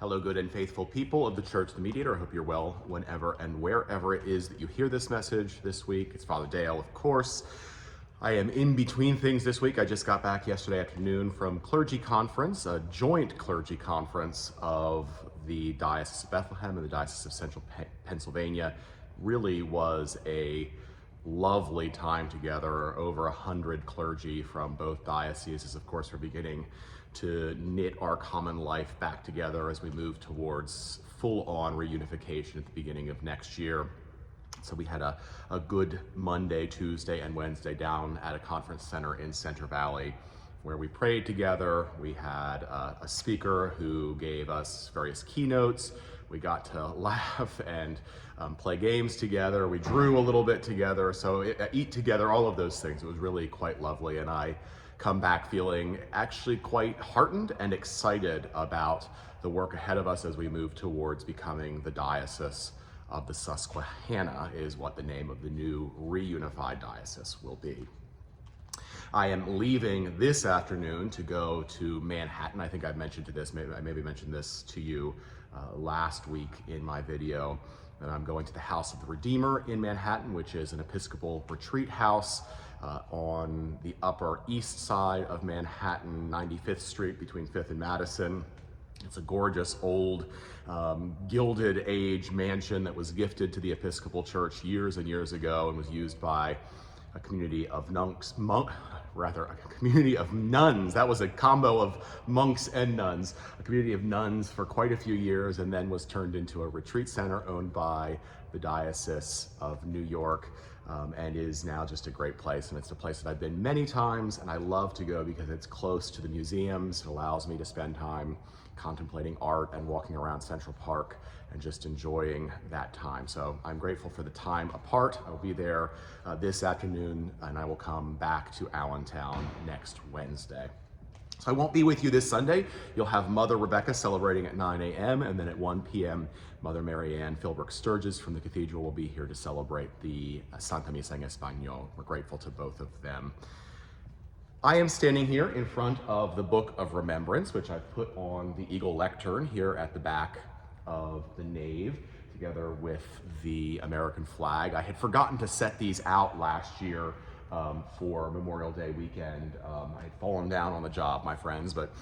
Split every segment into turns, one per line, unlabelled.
Hello, good and faithful people of the Church of the Mediator. I hope you're well whenever and wherever it is that you hear this message this week. It's Father Dale, of course. I am in between things this week. I just got back yesterday afternoon from clergy conference, a joint clergy conference of the Diocese of Bethlehem and the Diocese of Central Pennsylvania. Really was a lovely time together. Over 100 clergy from both dioceses, of course, are beginning to knit our common life back together as we move towards full-on reunification at the beginning of next year. So we had a good Monday, Tuesday, and Wednesday down at a conference center in Center Valley where we prayed together. We had a speaker who gave us various keynotes. We got to laugh and play games together. We drew a little bit together, so eat together, all of those things. It was really quite lovely, and I come back feeling actually quite heartened and excited about the work ahead of us as we move towards becoming the Diocese of the Susquehanna, is what the name of the new reunified diocese will be. I am leaving this afternoon to go to Manhattan. I think I mentioned I maybe mentioned this to you last week in my video, that I'm going to the House of the Redeemer in Manhattan, which is an Episcopal retreat house on the Upper East Side of Manhattan, 95th Street between 5th and Madison. It's a gorgeous old Gilded Age mansion that was gifted to the Episcopal Church years and years ago and was used by a community of a community of nuns. That was a combo of monks and nuns. A community of nuns for quite a few years, and then was turned into a retreat center owned by the Diocese of New York, and is now just a great place. And it's a place that I've been many times, and I love to go because it's close to the museums. It allows me to spend time contemplating art and walking around Central Park and just enjoying that time. So I'm grateful for the time apart. I'll be there this afternoon, and I will come back to Allentown next Wednesday. So I won't be with you this Sunday. You'll have Mother Rebecca celebrating at 9 a.m. and then at 1 p.m. Mother Mary Ann Philbrook Sturgis from the cathedral will be here to celebrate the Santa Misa en Español. We're grateful to both of them. I am standing here in front of the Book of Remembrance, which I've put on the eagle lectern here at the back of the nave, together with the American flag. I had forgotten to set these out last year for Memorial Day weekend. I had fallen down on the job, my friends, but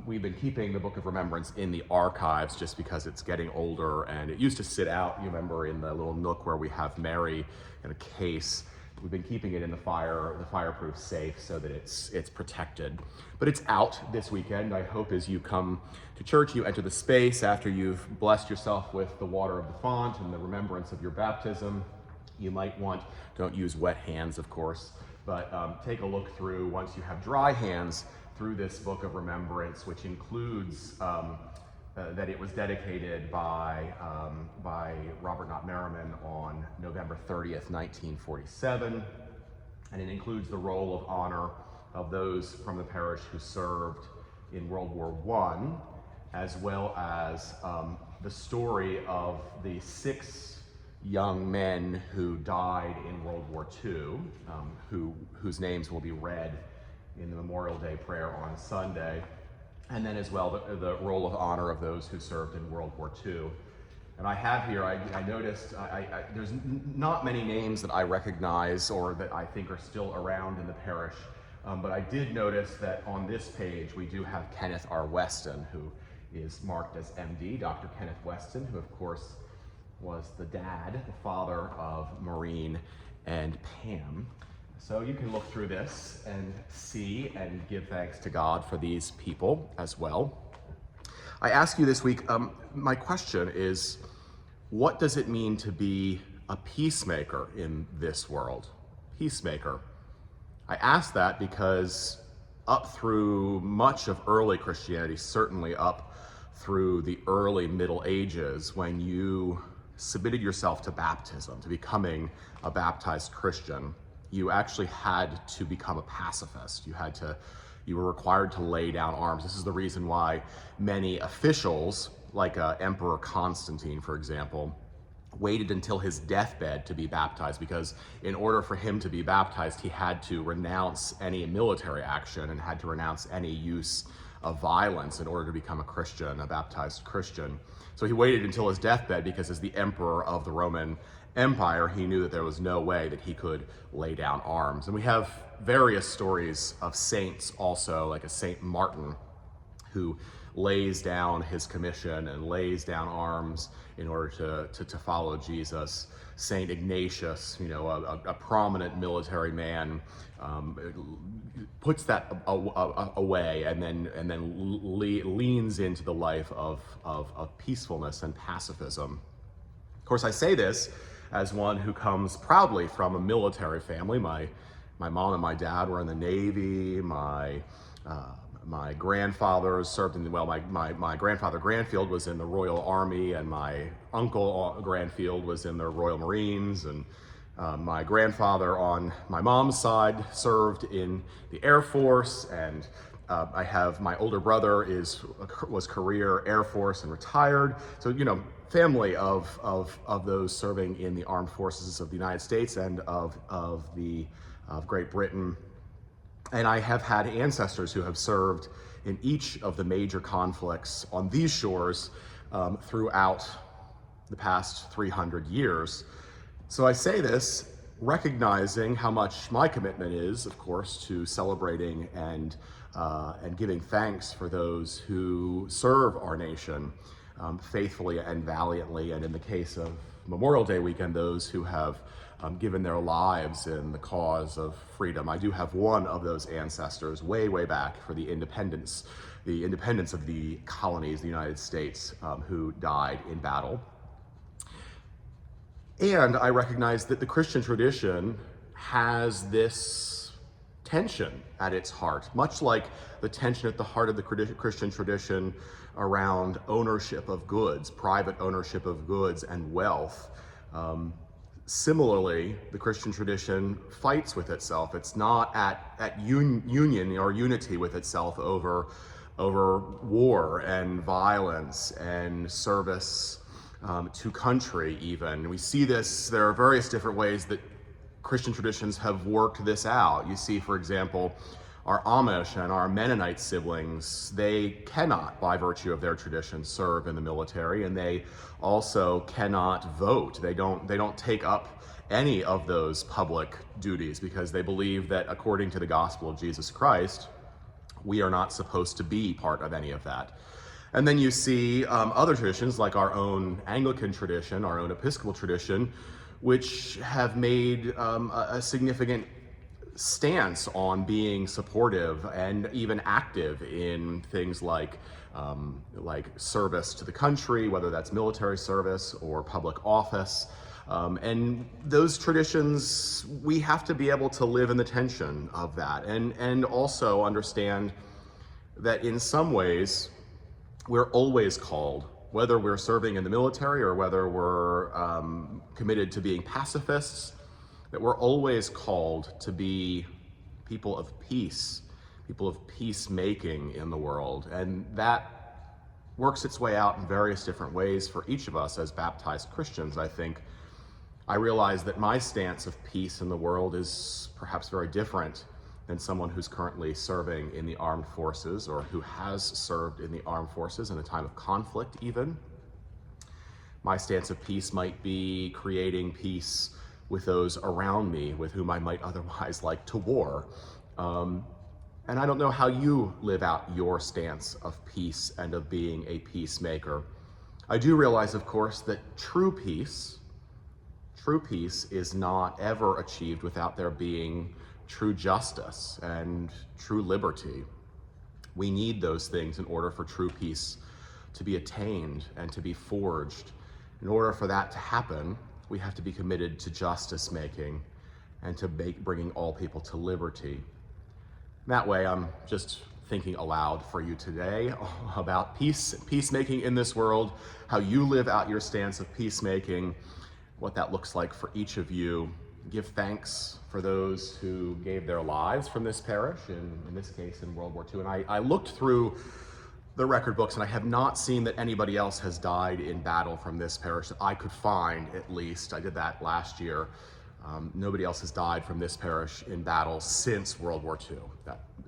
we've been keeping the Book of Remembrance in the archives just because it's getting older, and it used to sit out, you remember, in the little nook where we have Mary in a case. We've been keeping it in the fireproof safe so that it's protected. But it's out this weekend. I hope as you come to church, you enter the space after you've blessed yourself with the water of the font and the remembrance of your baptism. You might want, don't use wet hands, of course, but take a look through, once you have dry hands, through this Book of Remembrance, which includes that it was dedicated by Robert Knott Merriman on November 30th, 1947. And it includes the roll of honor of those from the parish who served in World War I, as well as the story of the 6 young men who died in World War II, whose names will be read in the Memorial Day prayer on Sunday. And then as well, the roll of honor of those who served in World War II. And I have here, I noticed, there's not many names that I recognize or that I think are still around in the parish, but I did notice that on this page, we do have Kenneth R. Weston, who is marked as MD, Dr. Kenneth Weston, who of course was the dad, the father of Maureen and Pam. So you can look through this and see and give thanks to God for these people as well. I ask you this week, my question is, what does it mean to be a peacemaker in this world? Peacemaker. I ask that because up through much of early Christianity, certainly up through the early Middle Ages, when you submitted yourself to baptism, to becoming a baptized Christian, you actually had to become a pacifist. You were required to lay down arms. This is the reason why many officials, like Emperor Constantine, for example, waited until his deathbed to be baptized, because in order for him to be baptized, he had to renounce any military action and had to renounce any use of violence in order to become a Christian, a baptized Christian. So he waited until his deathbed because as the emperor of the Roman Empire, he knew that there was no way that he could lay down arms. And we have various stories of saints also, like a Saint Martin, who lays down his commission and lays down arms in order to follow Jesus. Saint Ignatius, a prominent military man, puts that away and then leans into the life of peacefulness and pacifism. Of course, I say this as one who comes proudly from a military family. My mom and my dad were in the Navy. My grandfather served in my grandfather Granfield was in the Royal Army, and my uncle Granfield was in the Royal Marines, and my grandfather on my mom's side served in the Air Force, and I have my older brother was career Air Force and retired. So family of those serving in the armed forces of the United States and of Great Britain. And I have had ancestors who have served in each of the major conflicts on these shores throughout the past 300 years. So I say this recognizing how much my commitment is, of course, to celebrating and giving thanks for those who serve our nation faithfully and valiantly, and in the case of Memorial Day weekend, those who have given their lives in the cause of freedom. I do have one of those ancestors way back for the independence of the colonies, the United States, who died in battle. And I recognize that the Christian tradition has this tension at its heart, much like the tension at the heart of the Christian tradition around ownership of goods, private ownership of goods and wealth. Similarly, the Christian tradition fights with itself. It's not at union or unity with itself over war and violence and service to country even. We see this, there are various different ways that Christian traditions have worked this out. You see, for example, our Amish and our Mennonite siblings, they cannot, by virtue of their tradition, serve in the military, and they also cannot vote. They don't take up any of those public duties because they believe that according to the gospel of Jesus Christ, we are not supposed to be part of any of that. And then you see other traditions like our own Anglican tradition, our own Episcopal tradition, which have made a significant stance on being supportive and even active in things like service to the country, whether that's military service or public office. And those traditions, we have to be able to live in the tension of that and also understand that in some ways we're always called, whether we're serving in the military or whether we're committed to being pacifists, that we're always called to be people of peace, people of peacemaking in the world. And that works its way out in various different ways for each of us as baptized Christians. I think I realize that my stance of peace in the world is perhaps very different than someone who's currently serving in the armed forces or who has served in the armed forces in a time of conflict even. My stance of peace might be creating peace with those around me with whom I might otherwise like to war. And I don't know how you live out your stance of peace and of being a peacemaker. I do realize, of course, that true peace is not ever achieved without there being true justice and true liberty. We need those things in order for true peace to be attained and to be forged. In order for that to happen, we have to be committed to justice making and to bringing all people to liberty. That way, I'm just thinking aloud for you today about peacemaking in this world, how you live out your stance of peacemaking, what that looks like for each of you. Give thanks for those who gave their lives from this parish, in this case in World War II. And I looked through the record books and I have not seen that anybody else has died in battle from this parish that I could find, at least. I did that last year. Nobody else has died from this parish in battle since World War II.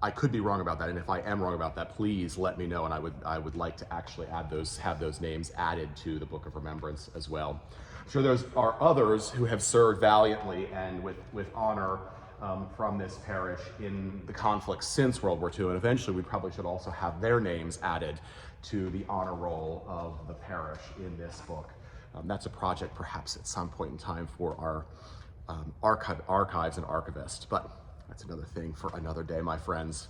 I could be wrong about that, and if I am wrong about that, please let me know, and I would like to actually have those names added to the Book of Remembrance as well. I'm sure there are others who have served valiantly and with honor from this parish in the conflicts since World War II, and eventually we probably should also have their names added to the honor roll of the parish in this book. That's a project perhaps at some point in time for our archives and archivists, but that's another thing for another day, my friends.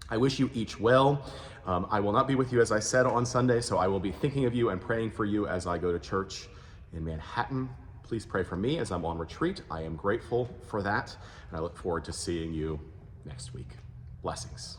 I wish you each well. I will not be with you, as I said, on Sunday, so I will be thinking of you and praying for you as I go to church in Manhattan. Please pray for me as I'm on retreat. I am grateful for that, and I look forward to seeing you next week. Blessings.